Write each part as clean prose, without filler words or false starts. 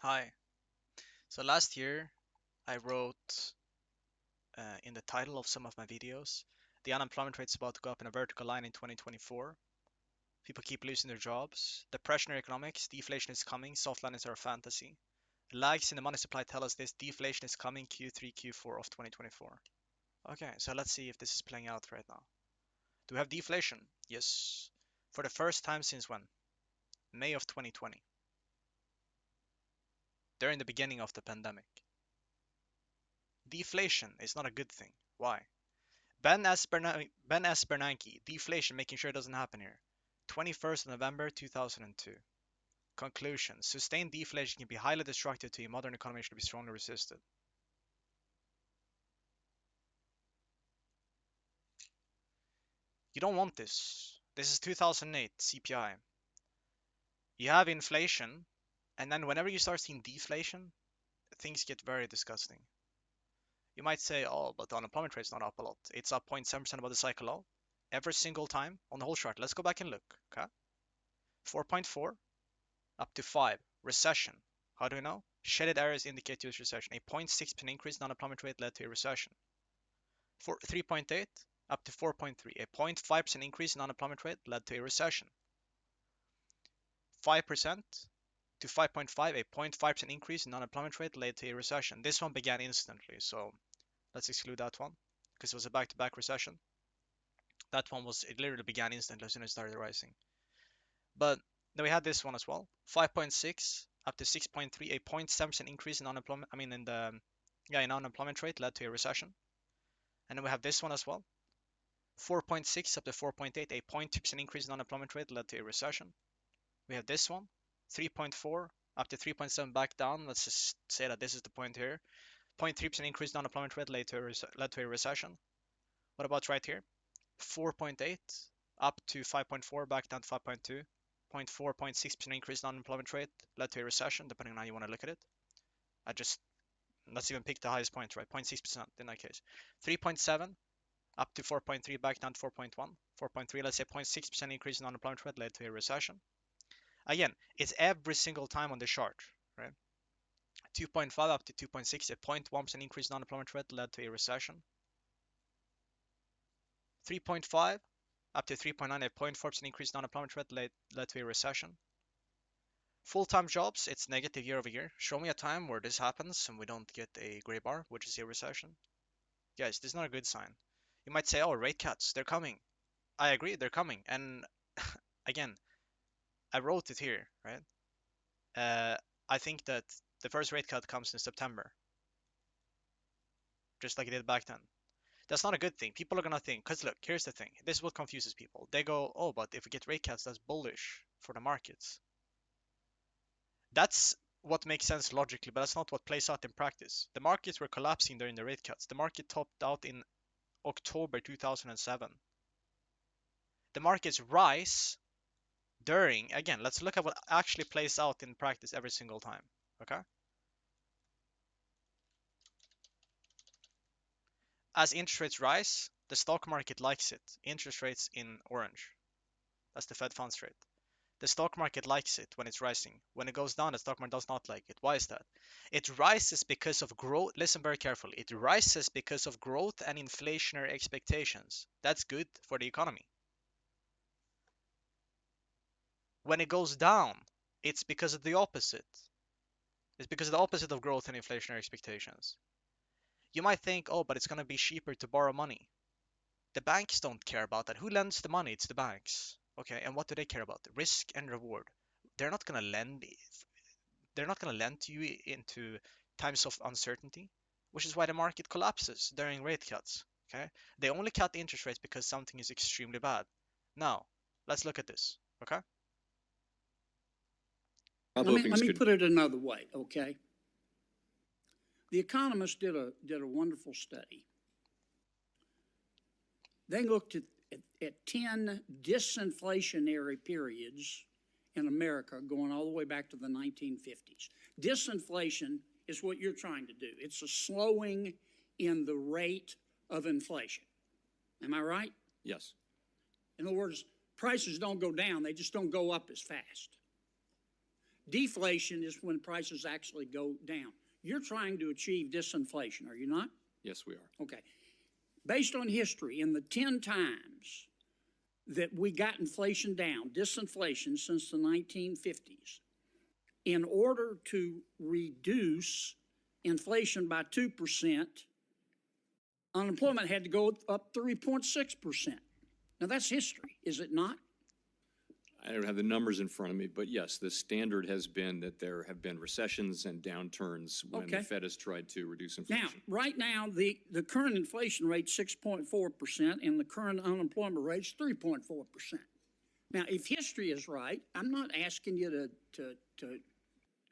Hi. So last year, I wrote in the title of some of my videos, the unemployment rate is about to go up in a vertical line in 2024. People keep losing their jobs. Depressionary economics, deflation is coming, soft landings are a fantasy. Lags in the money supply tell us this deflation is coming Q3, Q4 of 2024. Okay, so let's see if this is playing out right now. Do we have deflation? Yes. For the first time since when? May of 2020, during the beginning of the pandemic. Deflation is not a good thing. Why? Ben S. Bernanke, deflation, making sure it doesn't happen here. 21st of November 2002. Conclusion: sustained deflation can be highly destructive to a modern economy and should be strongly resisted. You don't want this. This is 2008 CPI. You have inflation, and then whenever you start seeing deflation, things get very disgusting. You might say, oh, but the unemployment rate's not up a lot. It's up 0.7% above the cycle low every single time on the whole chart. Let's go back and look. Okay, 4.4 up to 5. Recession. How do we know? Shaded areas indicate US recession. A 0.6% increase in unemployment rate led to a recession. For 3.8 up to 4.3. A 0.5% increase in unemployment rate led to a recession. 5% to 5.5. A 0.5% increase in unemployment rate led to a recession. This one began instantly, so let's exclude that one because it was a back-to-back recession. That one was, it literally began instantly as soon as it started rising. But then we had this one as well, 5.6 up to 6.3, a 0.7% increase in unemployment. I mean, in unemployment rate led to a recession. And then we have this one as well, 4.6 up to 4.8, a 0.2% increase in unemployment rate led to a recession. We have this one, 3.4 up to 3.7 back down. Let's just say that this is the point here. 0.3% increase in unemployment rate led to a recession. What about right here? 4.8 up to 5.4 back down to 5.2. 0.4, 0.6% increase in unemployment rate led to a recession, depending on how you want to look at it. Let's even pick the highest point, right? 0.6% in that case. 3.7 up to 4.3, back down to 4.1. 4.3, let's say 0.6% increase in unemployment rate led to a recession. Again, it's every single time on the chart, right? 2.5 up to 2.6, a 0.1% increase in unemployment rate led to a recession. 3.5 up to 3.9, a 0.4% increase in unemployment rate led to a recession. Full-time jobs, it's negative year over year. Show me a time where this happens and we don't get a gray bar, which is a recession. Guys, this is not a good sign. You might say, oh, rate cuts, they're coming. I agree, they're coming. And again, I wrote it here, right? I think that the first rate cut comes in September, just like it did back then. That's not a good thing. People are gonna think, because look, here's the thing. This is what confuses people. They go, oh, but if we get rate cuts, that's bullish for the markets. That's what makes sense logically, but that's not what plays out in practice. The markets were collapsing during the rate cuts. The market topped out in October 2007. The markets rise during, again, let's look at what actually plays out in practice every single time. Okay? As interest rates rise, the stock market likes it. Interest rates in orange. That's the Fed funds rate. The stock market likes it when it's rising. When it goes down, the stock market does not like it. Why is that? It rises because of growth. Listen very carefully. It rises because of growth and inflationary expectations. That's good for the economy. When it goes down, it's because of the opposite. It's because of the opposite of growth and inflationary expectations. You might think, oh, but it's going to be cheaper to borrow money. The banks don't care about that. Who lends the money? It's the banks. Okay, and what do they care about? Risk and reward. They're not going to lend they're not going to lend to you into times of uncertainty, which is why the market collapses during rate cuts. Okay, they only cut interest rates because something is extremely bad. Now, let's look at this. Okay, Let me put it another way, okay? The economists did a wonderful study. They looked at 10 disinflationary periods in America going all the way back to the 1950s. Disinflation is what you're trying to do. It's a slowing in the rate of inflation. Am I right? Yes. In other words, prices don't go down, they just don't go up as fast. Deflation is when prices actually go down. You're trying to achieve disinflation, are you not? Yes, we are. Okay. Based on history, in the 10 times that we got inflation down, disinflation since the 1950s, in order to reduce inflation by 2%, unemployment had to go up 3.6%. Now that's history, is it not? I don't have the numbers in front of me, but yes, the standard has been that there have been recessions and downturns when the Fed has tried to reduce inflation. Now, right now, the current inflation rate is 6.4%, and the current unemployment rate is 3.4%. Now, if history is right, I'm not asking you to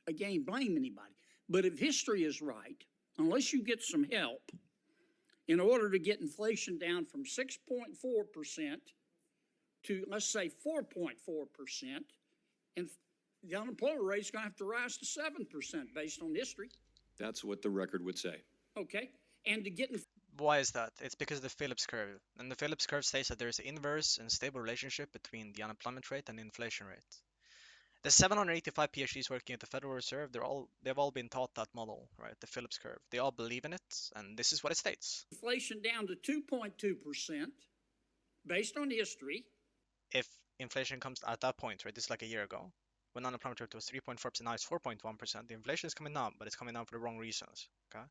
again blame anybody, but if history is right, unless you get some help, in order to get inflation down from 6.4% to, let's say, 4.4%, and the unemployment rate is going to have to rise to 7% based on history. That's what the record would say. Okay, and to get Why is that? It's because of the Phillips curve. And the Phillips curve states that there's an inverse and stable relationship between the unemployment rate and the inflation rate. The 785 PhDs working at the Federal Reserve, they've all been taught that model, right? The Phillips curve. They all believe in it, and this is what it states. Inflation down to 2.2% based on history. If inflation comes at that point, right? This is like a year ago, when unemployment rate was 3.4%, now it's 4.1%. The inflation is coming down, but it's coming down for the wrong reasons. Okay.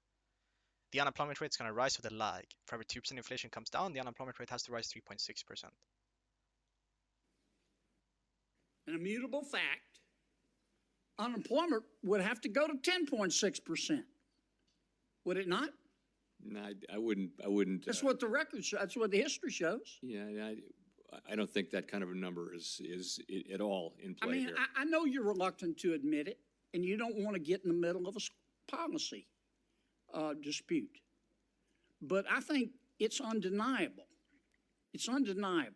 The unemployment rate is going to rise with a lag. For every 2% inflation comes down, the unemployment rate has to rise 3.6%. An immutable fact, unemployment would have to go to 10.6%. Would it not? No, I wouldn't. That's what the record shows. That's what the history shows. Yeah, I don't think that kind of a number is at all in play I mean, here. I know you're reluctant to admit it, and you don't want to get in the middle of a policy dispute. But I think it's undeniable. It's undeniable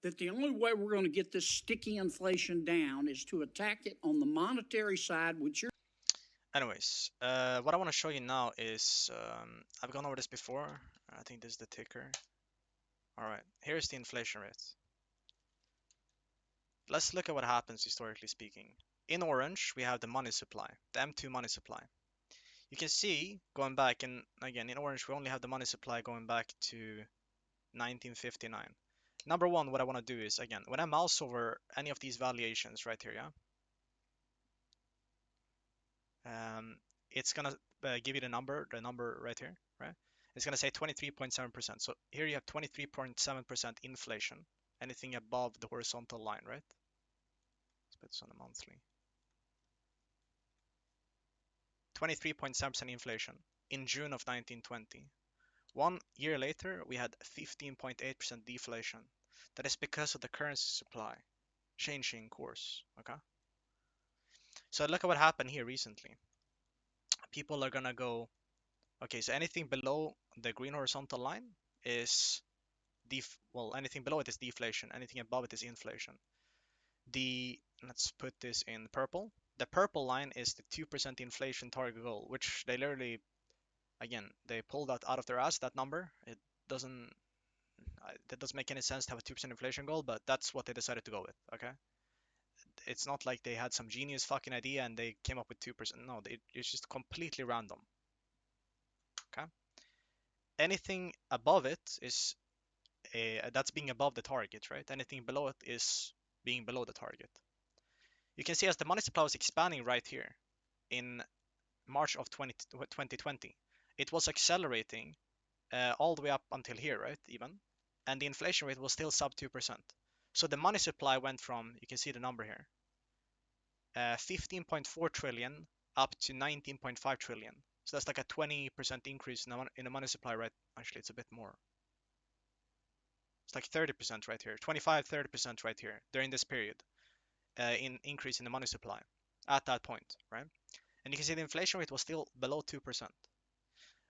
that the only way we're going to get this sticky inflation down is to attack it on the monetary side, which you're. Anyways, what I want to show you now is, I've gone over this before. I think this is the ticker. All right, here's the inflation rate. Let's look at what happens historically speaking. In orange, we have the money supply, the M2 money supply. You can see, going back, and again, in orange, we only have the money supply going back to 1959. Number one, what I want to do is, again, when I mouse over any of these valuations right here, yeah, it's gonna give you the number right here, right? It's gonna say 23.7%. So here you have 23.7% inflation. Anything above the horizontal line, right? Let's put this on a monthly. 23.7% inflation in June of 1920. 1 year later, we had 15.8% deflation. That is because of the currency supply changing course, okay? So look at what happened here recently. People are gonna go, okay, so anything below the green horizontal line is anything below it is deflation, anything above it is inflation. Let's put this in purple. The purple line is the 2% inflation target goal, which they literally, again, they pulled that out of their ass, that number. That doesn't make any sense to have a 2% inflation goal, but that's what they decided to go with, okay? It's not like they had some genius fucking idea and they came up with 2%. No, it's just completely random, okay? Anything above it is that's being above the target, right? Anything below it is being below the target. You can see as the money supply was expanding right here in March of 2020, it was accelerating all the way up until here, right? Even, and the inflation rate was still sub 2%. So the money supply went from, you can see the number here, 15.4 trillion up to 19.5 trillion. So that's like a 20% increase in the money supply, right? Actually, it's a bit more. It's like 30% right here, 25-30% right here during this period, in increase in the money supply at that point, right? And you can see the inflation rate was still below 2%.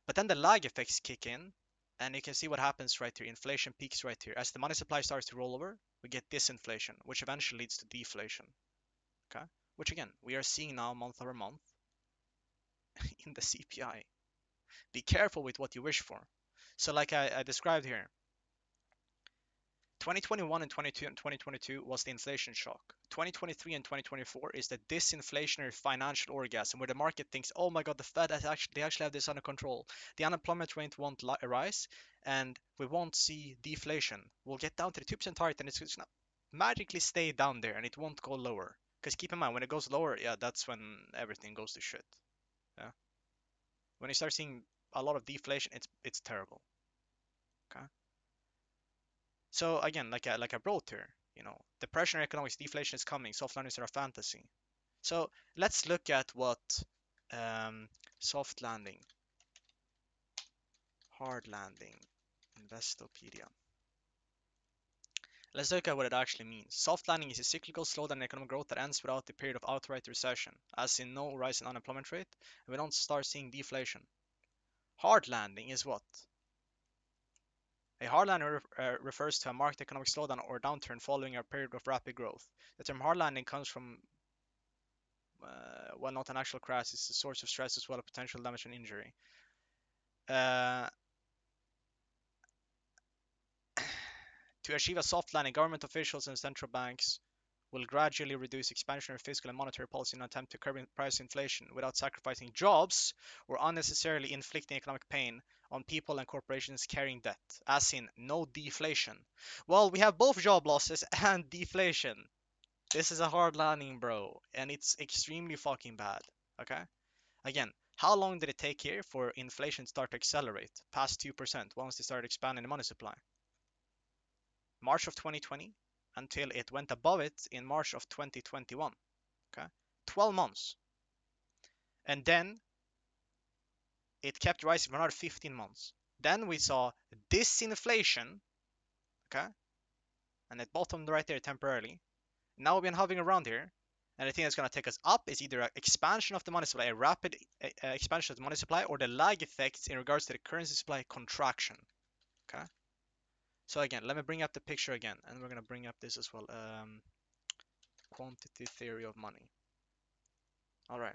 But then the lag effects kick in, and you can see what happens right here. Inflation peaks right here. As the money supply starts to roll over, we get disinflation, which eventually leads to deflation, okay? Which again, we are seeing now month over month in the CPI. Be careful with what you wish for. So like I described here, 2021 and 22 and 2022 was the inflation shock. 2023 and 2024 is the disinflationary financial orgasm where the market thinks, oh my god, the Fed has they actually have this under control. The unemployment rate won't rise and we won't see deflation. We'll get down to the 2% target and it's going to magically stay down there and it won't go lower. Because keep in mind, when it goes lower, yeah, that's when everything goes to shit. Yeah. When you start seeing a lot of deflation, it's terrible. Okay. So again, like I wrote here, depression or economics, deflation is coming. Soft landings are a fantasy. So let's look at what soft landing, hard landing, Investopedia. Let's look at what it actually means. Soft landing is a cyclical slowdown in economic growth that ends without the period of outright recession, as in no rise in unemployment rate, and we don't start seeing deflation. Hard landing is what? A hard landing refers to a marked economic slowdown or downturn following a period of rapid growth. The term hard landing comes from, well, not an actual crash, it's a source of stress as well as potential damage and injury. To achieve a soft landing, government officials and central banks will gradually reduce expansionary fiscal and monetary policy in an attempt to curb price inflation without sacrificing jobs or unnecessarily inflicting economic pain on people and corporations carrying debt, as in no deflation. Well, we have both job losses and deflation. This is a hard landing, bro, and it's extremely fucking bad, okay? Again, how long did it take here for inflation to start to accelerate past 2% once they started expanding the money supply? March of 2020 until it went above it in March of 2021. Okay, 12 months. And then it kept rising for another 15 months. Then we saw disinflation, okay, and it bottomed right there temporarily. Now we've been hovering around here, and the thing that's going to take us up is either an expansion of the money supply, a rapid expansion of the money supply, or the lag effects in regards to the currency supply contraction. Okay. So again, let me bring up the picture again, and we're going to bring up this as well. Quantity theory of money. All right.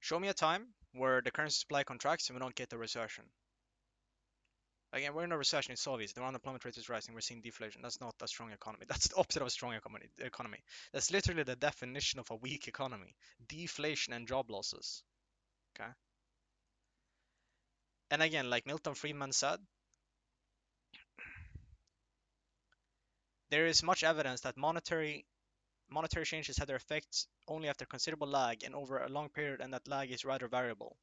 Show me a time where the currency supply contracts and we don't get a recession. Again, we're in a recession, it's obvious. The unemployment rate is rising, we're seeing deflation. That's not a strong economy. That's the opposite of a strong economy. That's literally the definition of a weak economy. Deflation and job losses. Okay. And again, like Milton Friedman said, there is much evidence that monetary changes have their effects only after considerable lag and over a long period, and that lag is rather variable.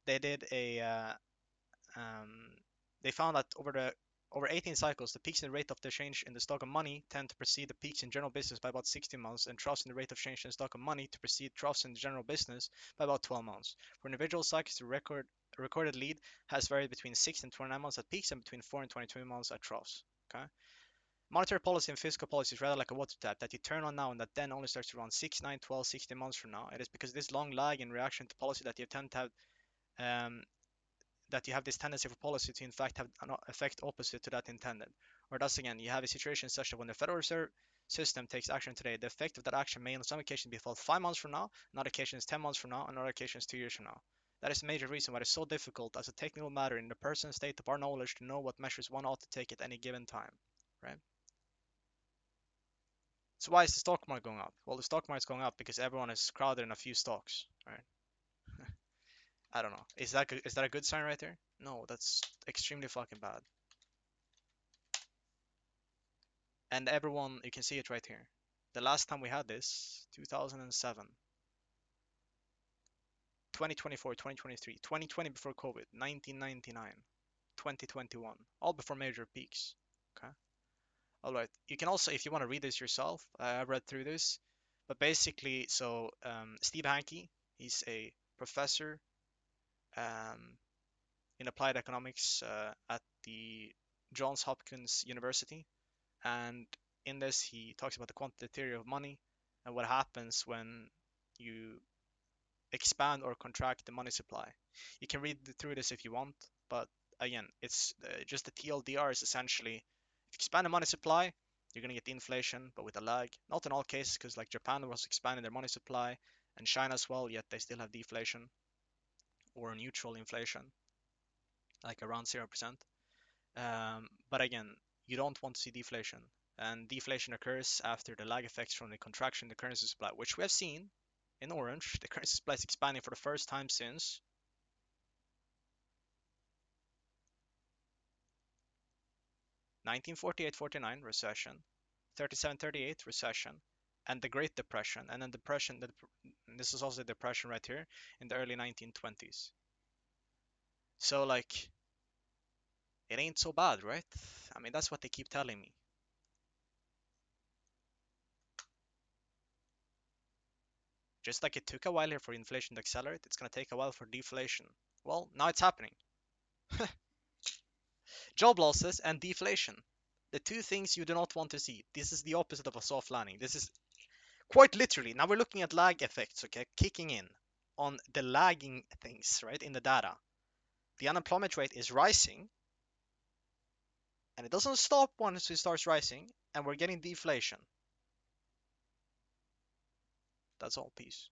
They did they found that over 18 cycles, the peaks in the rate of the change in the stock of money tend to precede the peaks in general business by about 16 months, and troughs in the rate of change in the stock of money to precede troughs in the general business by about 12 months. For individual cycles, the recorded lead has varied between 6 and 29 months at peaks and between 4 and 22 months at troughs. Okay. Monetary policy and fiscal policy is rather like a water tap that you turn on now and that then only starts to run 6, 9, 12, 16 months from now. It is because this long lag in reaction to policy that you tend to have that you have this tendency for policy to in fact have an effect opposite to that intended. Or thus again, you have a situation such that when the Federal Reserve System takes action today, the effect of that action may on some occasions be felt 5 months from now, on other occasions 10 months from now, and on other occasions 2 years from now. That is the major reason why it is so difficult as a technical matter in the personal state of our knowledge to know what measures one ought to take at any given time, right? So why is the stock market going up? Well, the stock market is going up because everyone is crowded in a few stocks, right? I don't know. Is that a good sign right there? No, that's extremely fucking bad. And everyone, you can see it right here. The last time we had this, 2007, 2024, 2023, 2020 before COVID, 1999, 2021, all before major peaks. Okay. All right. You can also, if you want to read this yourself, I've read through this, but basically, so Steve Hanke, he's a professor um, in applied economics at the Johns Hopkins University. And in this, he talks about the quantitative theory of money and what happens when you expand or contract the money supply. You can read through this if you want, but again, it's just the TLDR is essentially if you expand the money supply, you're going to get the inflation, but with a lag. Not in all cases, because like Japan was expanding their money supply and China as well, yet they still have deflation or neutral inflation. like around 0%. But again, you don't want to see deflation. And deflation occurs after the lag effects from the contraction in the currency supply, which we have seen in orange. The currency supply is expanding for the first time since 1948-49 recession, 37-38 recession, and the Great Depression, and then depression. This is also the depression right here in the early 1920s. So like, it ain't so bad, right? I mean, that's what they keep telling me. Just like it took a while here for inflation to accelerate, it's gonna take a while for deflation. Well, now it's happening. Job losses and deflation. The two things you do not want to see. This is the opposite of a soft landing. This is quite literally. Now we're looking at lag effects, okay, kicking in on the lagging things, right, in the data. The unemployment rate is rising, and it doesn't stop once it starts rising, and we're getting deflation. That's all. Peace.